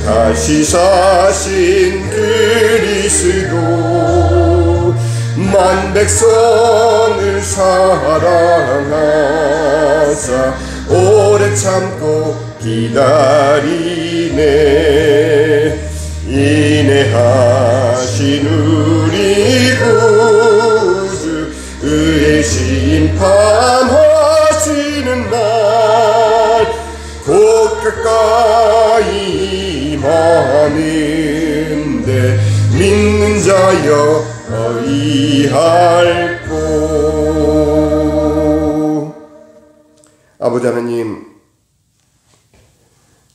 다시 사신 그리스도 만 백성을 사랑하사 오래 참고 기다리네. 인내하신 우리 구주 의의 심판하시는 날 곧 가까이 임하는데 믿는 자여 의할꼬. 아버지 하나님,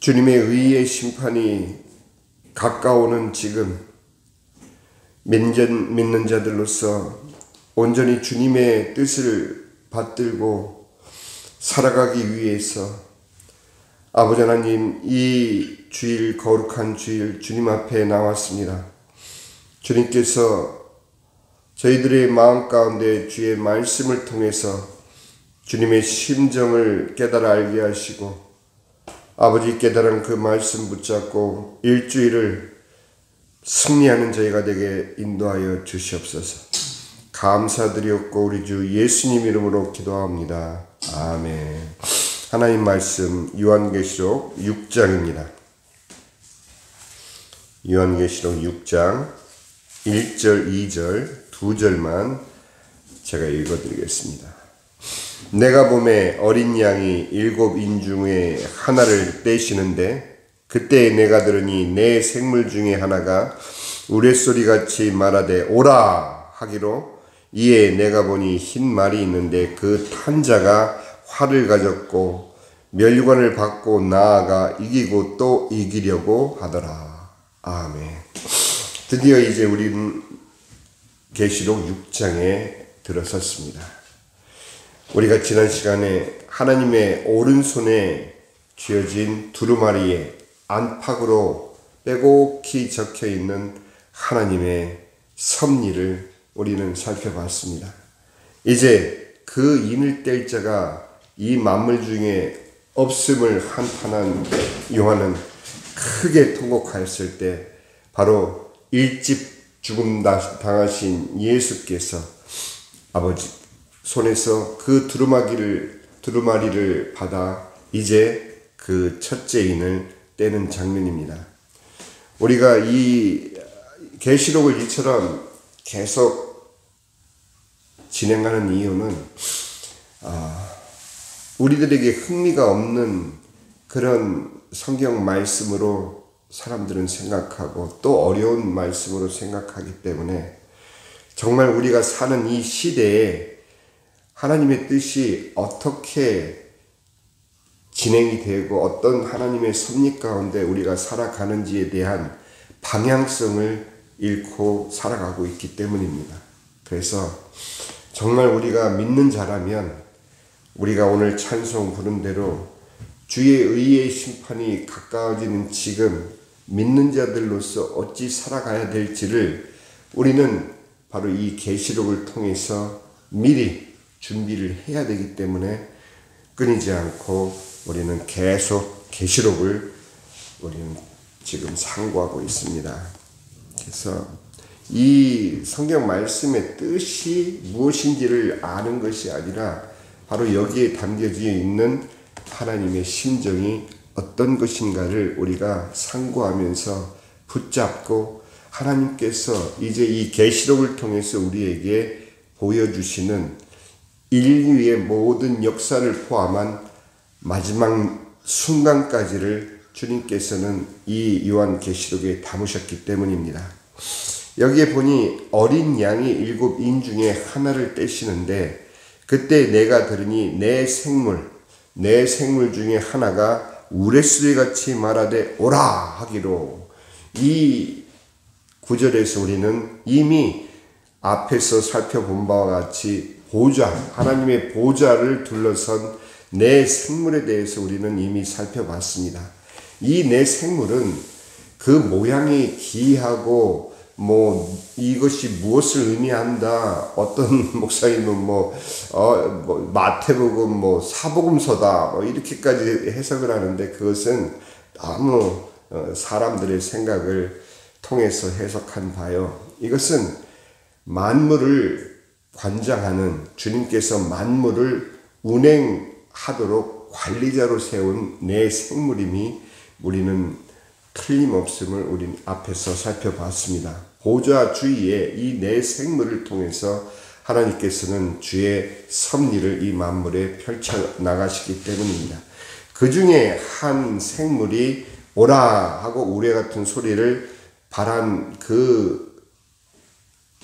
주님의 의의 심판이 가까우는 지금 믿는 자들로서 온전히 주님의 뜻을 받들고 살아가기 위해서 아버지 하나님, 이 주일, 거룩한 주일 주님 앞에 나왔습니다. 주님께서 저희들의 마음 가운데 주의 말씀을 통해서 주님의 심정을 깨달아 알게 하시고 아버지 깨달은 그 말씀 붙잡고 일주일을 승리하는 저희가 되게 인도하여 주시옵소서. 감사드리옵고 우리 주 예수님 이름으로 기도합니다. 아멘. 하나님 말씀 요한계시록 6장입니다. 요한계시록 6장 1절 2절 2절만 제가 읽어드리겠습니다. 내가 보매 어린 양이 7인 중에 하나를 떼시는데 그때 내가 들으니 내 생물 중에 하나가 우레소리같이 말하되 오라 하기로 이에 내가 보니 흰 말이 있는데 그 탄 자가 활을 가졌고 멸류관을 받고 나아가 이기고 또 이기려고 하더라. 아멘. 드디어 이제 우리는 계시록 6장에 들어섰습니다. 우리가 지난 시간에 하나님의 오른손에 쥐어진 두루마리에 안팎으로 빼곡히 적혀있는 하나님의 섭리를 우리는 살펴봤습니다. 이제 그 인을 뗄 자가 이 만물 중에 없음을 한탄한 요한은 크게 통곡하였을 때 바로 일집 죽음 당하신 예수께서 아버지 손에서 그 두루마리를 받아 이제 그 첫째 인을 떼는 장면입니다. 우리가 이 계시록을 이처럼 계속 진행하는 이유는 우리들에게 흥미가 없는 그런 성경 말씀으로 사람들은 생각하고 또 어려운 말씀으로 생각하기 때문에 정말 우리가 사는 이 시대에 하나님의 뜻이 어떻게 진행이 되고 어떤 하나님의 섭리 가운데 우리가 살아가는지에 대한 방향성을 잃고 살아가고 있기 때문입니다. 그래서 정말 우리가 믿는 자라면 우리가 오늘 찬송 부른 대로 주의 의의 심판이 가까워지는 지금 믿는 자들로서 어찌 살아가야 될지를 우리는 바로 이 계시록을 통해서 미리 준비를 해야 되기 때문에 끊이지 않고 우리는 계속 계시록을 우리는 지금 상고하고 있습니다. 그래서 이 성경 말씀의 뜻이 무엇인지를 아는 것이 아니라 바로 여기에 담겨져 있는 하나님의 심정이 어떤 것인가를 우리가 상고하면서 붙잡고 하나님께서 이제 이 계시록을 통해서 우리에게 보여주시는 인류의 모든 역사를 포함한 마지막 순간까지를 주님께서는 이 요한계시록에 담으셨기 때문입니다. 여기에 보니 어린 양이 7인 중에 하나를 떼시는데 그때 내가 들으니 내 생물 중에 하나가 우레소리같이 말하되 오라 하기로. 이 구절에서 우리는 이미 앞에서 살펴본 바와 같이 하나님의 보좌를 둘러선 내 생물에 대해서 우리는 이미 살펴봤습니다. 이 내 생물은 그 모양이 기이하고 이것이 무엇을 의미한다. 어떤 목사님은 마태복음 사복음서다. 이렇게까지 해석을 하는데 그것은 너무 사람들의 생각을 통해서 해석한 바요. 이것은 만물을 관장하는 주님께서 만물을 운행하도록 관리자로 세운 내 생물임이 우리는 틀림없음을 우리 앞에서 살펴봤습니다. 보좌 주위에 이 내 생물을 통해서 하나님께서는 주의 섭리를 이 만물에 펼쳐 나가시기 때문입니다. 그 중에 한 생물이 오라 하고 우레 같은 소리를 발한 그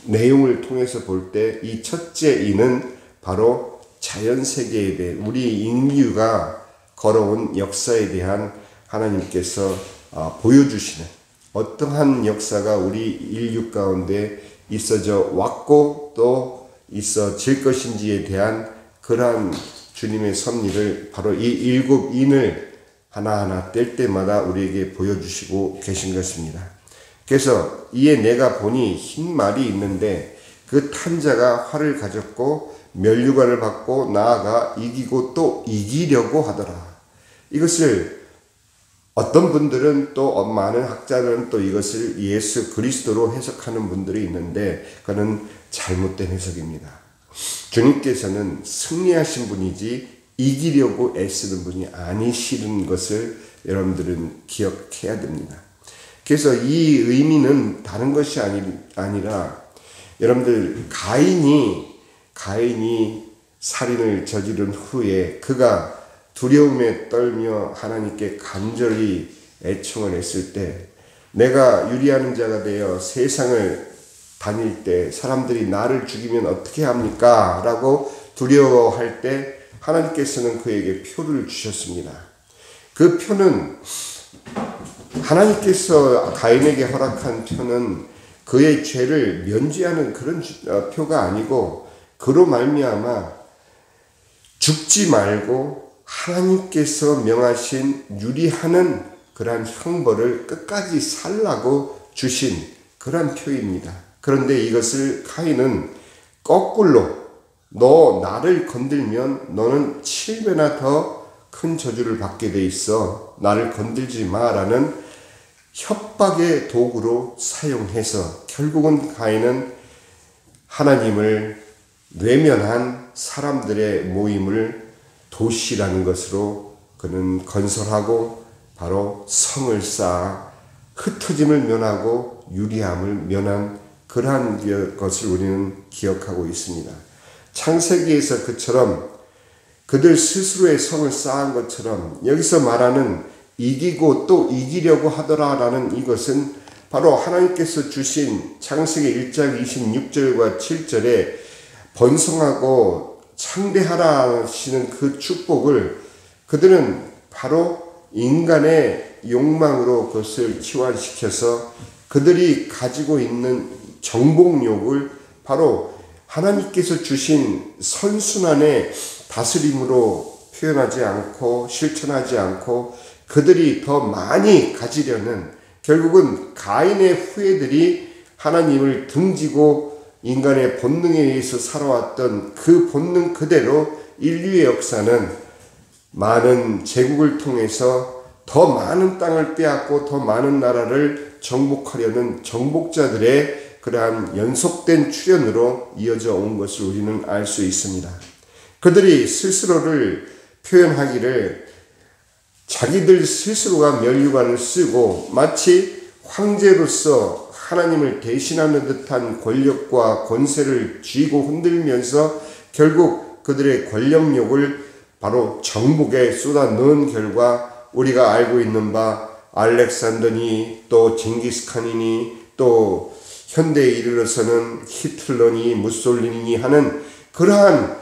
내용을 통해서 볼 때 이 첫째 이는 바로 자연세계에 대해 우리 인류가 걸어온 역사에 대한 하나님께서 보여주시는 어떠한 역사가 우리 인류 가운데 있어져 왔고 또 있어질 것인지에 대한 그러한 주님의 섭리를 바로 이 일곱 인을 하나하나 뗄 때마다 우리에게 보여주시고 계신 것입니다. 그래서 이에 내가 보니 흰 말이 있는데 그 탄자가 활을 가졌고 면류관을 받고 나아가 이기고 또 이기려고 하더라. 이것을 어떤 분들은 또 많은 학자들은 또 이것을 예수 그리스도로 해석하는 분들이 있는데 그는 잘못된 해석입니다. 주님께서는 승리하신 분이지 이기려고 애쓰는 분이 아니시는 것을 여러분들은 기억해야 됩니다. 그래서 이 의미는 다른 것이 아니라 여러분들 가인이 살인을 저지른 후에 그가 두려움에 떨며 하나님께 간절히 애청을 했을 때 내가 유리하는 자가 되어 세상을 다닐 때 사람들이 나를 죽이면 어떻게 합니까? 라고 두려워할 때 하나님께서는 그에게 표를 주셨습니다. 그 표는 하나님께서 가인에게 허락한 표는 그의 죄를 면제하는 그런 표가 아니고 그로 말미암아 죽지 말고 하나님께서 명하신 유리하는 그러한 형벌을 끝까지 살라고 주신 그러한 표입니다. 그런데 이것을 가인은 거꾸로 너 나를 건들면 너는 7배나 더 큰 저주를 받게 돼 있어. 나를 건들지 마라는 협박의 도구로 사용해서 결국은 가인은 하나님을 외면한 사람들의 모임을 도시라는 것으로 그는 건설하고 바로 성을 쌓아 흩어짐을 면하고 유리함을 면한 그러한 것을 우리는 기억하고 있습니다. 창세기에서 그처럼 그들 스스로의 성을 쌓은 것처럼 여기서 말하는 이기고 또 이기려고 하더라라는 이것은 바로 하나님께서 주신 창세기 1장 26절과 7절에 번성하고 창대하라 하시는 그 축복을 그들은 바로 인간의 욕망으로 그것을 치환시켜서 그들이 가지고 있는 정복욕을 바로 하나님께서 주신 선순환의 다스림으로 표현하지 않고 실천하지 않고 그들이 더 많이 가지려는 결국은 가인의 후예들이 하나님을 등지고 인간의 본능에 의해서 살아왔던 그 본능 그대로 인류의 역사는 많은 제국을 통해서 더 많은 땅을 빼앗고 더 많은 나라를 정복하려는 정복자들의 그러한 연속된 출현으로 이어져 온 것을 우리는 알 수 있습니다. 그들이 스스로를 표현하기를 자기들 스스로가 면류관을 쓰고 마치 황제로서 하나님을 대신하는 듯한 권력과 권세를 쥐고 흔들면서 결국 그들의 권력욕을 바로 정복에 쏟아 넣은 결과 우리가 알고 있는 바 알렉산더니 또 징기스칸이니 또 현대에 이르러서는 히틀러니 무솔리니 하는 그러한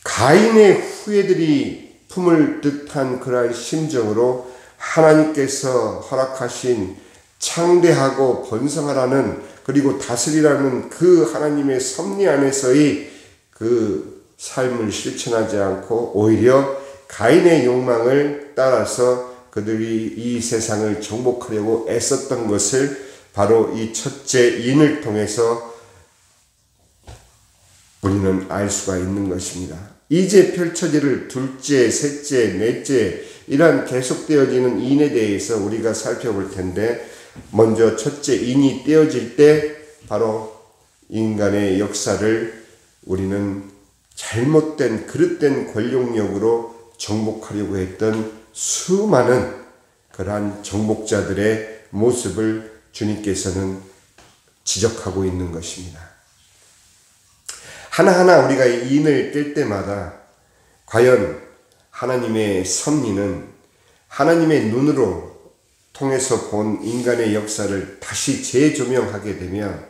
가인의 후예들이 품을 듯한 그러한 심정으로 하나님께서 허락하신 창대하고 번성하라는 그리고 다스리라는 그 하나님의 섭리 안에서의 그 삶을 실천하지 않고 오히려 가인의 욕망을 따라서 그들이 이 세상을 정복하려고 애썼던 것을 바로 이 첫째 인을 통해서 우리는 알 수가 있는 것입니다. 이제 펼쳐질 둘째, 셋째, 넷째 이러한 계속되어지는 인에 대해서 우리가 살펴볼 텐데, 먼저 첫째 인이 떼어질 때 바로 인간의 역사를 우리는 잘못된 그릇된 권력력으로 정복하려고 했던 수많은 그러한 정복자들의 모습을 주님께서는 지적하고 있는 것입니다. 하나하나 우리가 인을 뗄 때마다 과연 하나님의 섭리는 하나님의 눈으로 통해서 본 인간의 역사를 다시 재조명하게 되면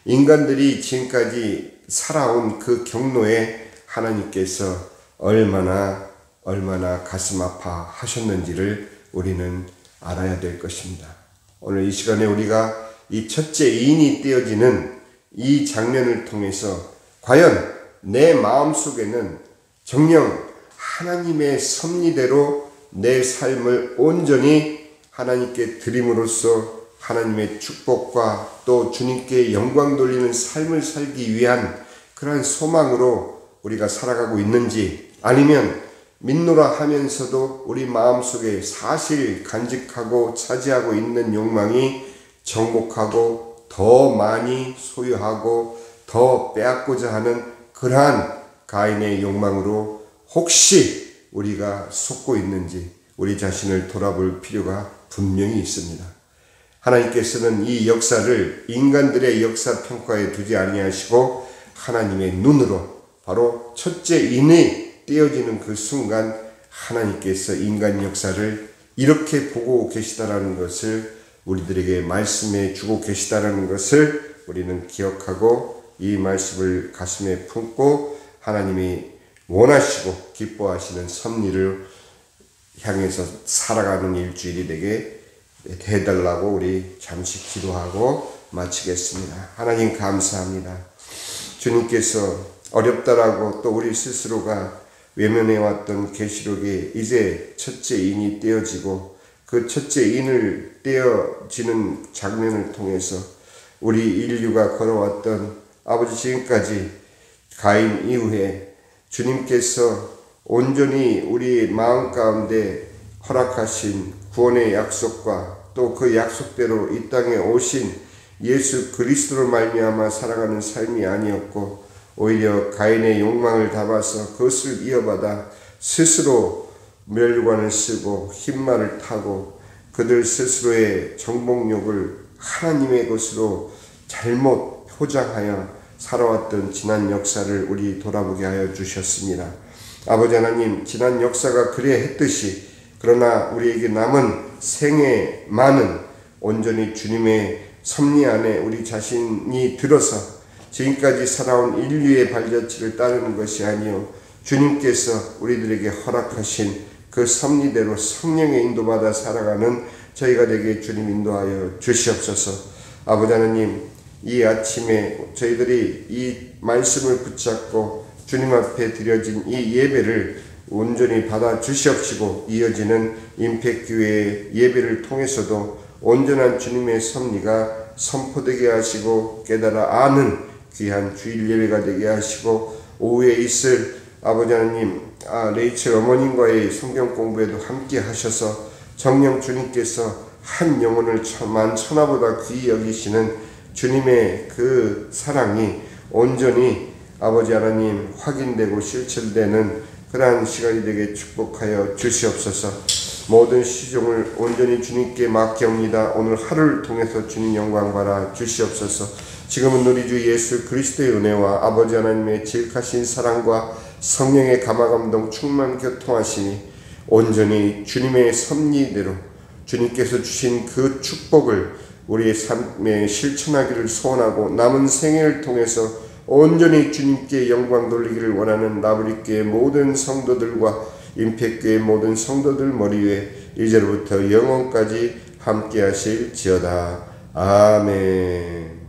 인간들이 지금까지 살아온 그 경로에 하나님께서 얼마나 가슴 아파하셨는지를 우리는 알아야 될 것입니다. 오늘 이 시간에 우리가 이 첫째 인이 떼어지는 이 장면을 통해서 과연 내 마음속에는 정녕 하나님의 섭리대로 내 삶을 온전히 하나님께 드림으로써 하나님의 축복과 또 주님께 영광 돌리는 삶을 살기 위한 그러한 소망으로 우리가 살아가고 있는지, 아니면 믿노라 하면서도 우리 마음속에 사실 간직하고 차지하고 있는 욕망이 정복하고 더 많이 소유하고 더 빼앗고자 하는 그러한 가인의 욕망으로 혹시 우리가 속고 있는지 우리 자신을 돌아볼 필요가 분명히 있습니다. 하나님께서는 이 역사를 인간들의 역사 평가에 두지 아니하시고 하나님의 눈으로 바로 첫째 인이 떼어지는 그 순간 하나님께서 인간 역사를 이렇게 보고 계시다라는 것을 우리들에게 말씀해 주고 계시다라는 것을 우리는 기억하고 이 말씀을 가슴에 품고 하나님이 원하시고 기뻐하시는 섭리를 향해서 살아가는 일주일이 되게 해달라고 우리 잠시 기도하고 마치겠습니다. 하나님 감사합니다. 주님께서 어렵다라고 또 우리 스스로가 외면해왔던 계시록에 이제 첫째 인이 떼어지고 그 첫째 인을 떼어지는 장면을 통해서 우리 인류가 걸어왔던 아버지 지금까지 가인 이후에 주님께서 온전히 우리 마음 가운데 허락하신 구원의 약속과 또 그 약속대로 이 땅에 오신 예수 그리스도로 말미암아 살아가는 삶이 아니었고 오히려 가인의 욕망을 담아서 그것을 이어받아 스스로 멸관을 쓰고 흰말을 타고 그들 스스로의 정복욕을 하나님의 것으로 잘못 포장하여 살아왔던 지난 역사를 우리 돌아보게 하여 주셨습니다. 아버지 하나님, 지난 역사가 그래 했듯이 그러나 우리에게 남은 생애만은 온전히 주님의 섭리 안에 우리 자신이 들어서 지금까지 살아온 인류의 발자취를 따르는 것이 아니요 주님께서 우리들에게 허락하신 그 섭리대로 성령의 인도받아 살아가는 저희가 되게 주님 인도하여 주시옵소서. 아버지 하나님, 이 아침에 저희들이 이 말씀을 붙잡고 주님 앞에 드려진 이 예배를 온전히 받아 주시옵시고 이어지는 임팩교회의 예배를 통해서도 온전한 주님의 섭리가 선포되게 하시고 깨달아 아는 귀한 주일 예배가 되게 하시고 오후에 있을 아버지 하나님 레이첼 어머님과의 성경 공부에도 함께 하셔서 정녕 주님께서 한 영혼을 만천하보다 귀히 여기시는 주님의 그 사랑이 온전히 아버지 하나님 확인되고 실천되는 그러한 시간이 되게 축복하여 주시옵소서. 모든 시종을 온전히 주님께 맡겨옵니다. 오늘 하루를 통해서 주님 영광 받아 주시옵소서. 지금은 우리 주 예수 그리스도의 은혜와 아버지 하나님의 지극하신 사랑과 성령의 감화감동 충만 교통하심이 온전히 주님의 섭리대로 주님께서 주신 그 축복을 우리의 삶에 실천하기를 소원하고 남은 생애를 통해서 온전히 주님께 영광 돌리기를 원하는 나부리교의 모든 성도들과 임팩교의 모든 성도들 머리 위에 이제로부터 영원까지 함께 하실지어다. 아멘.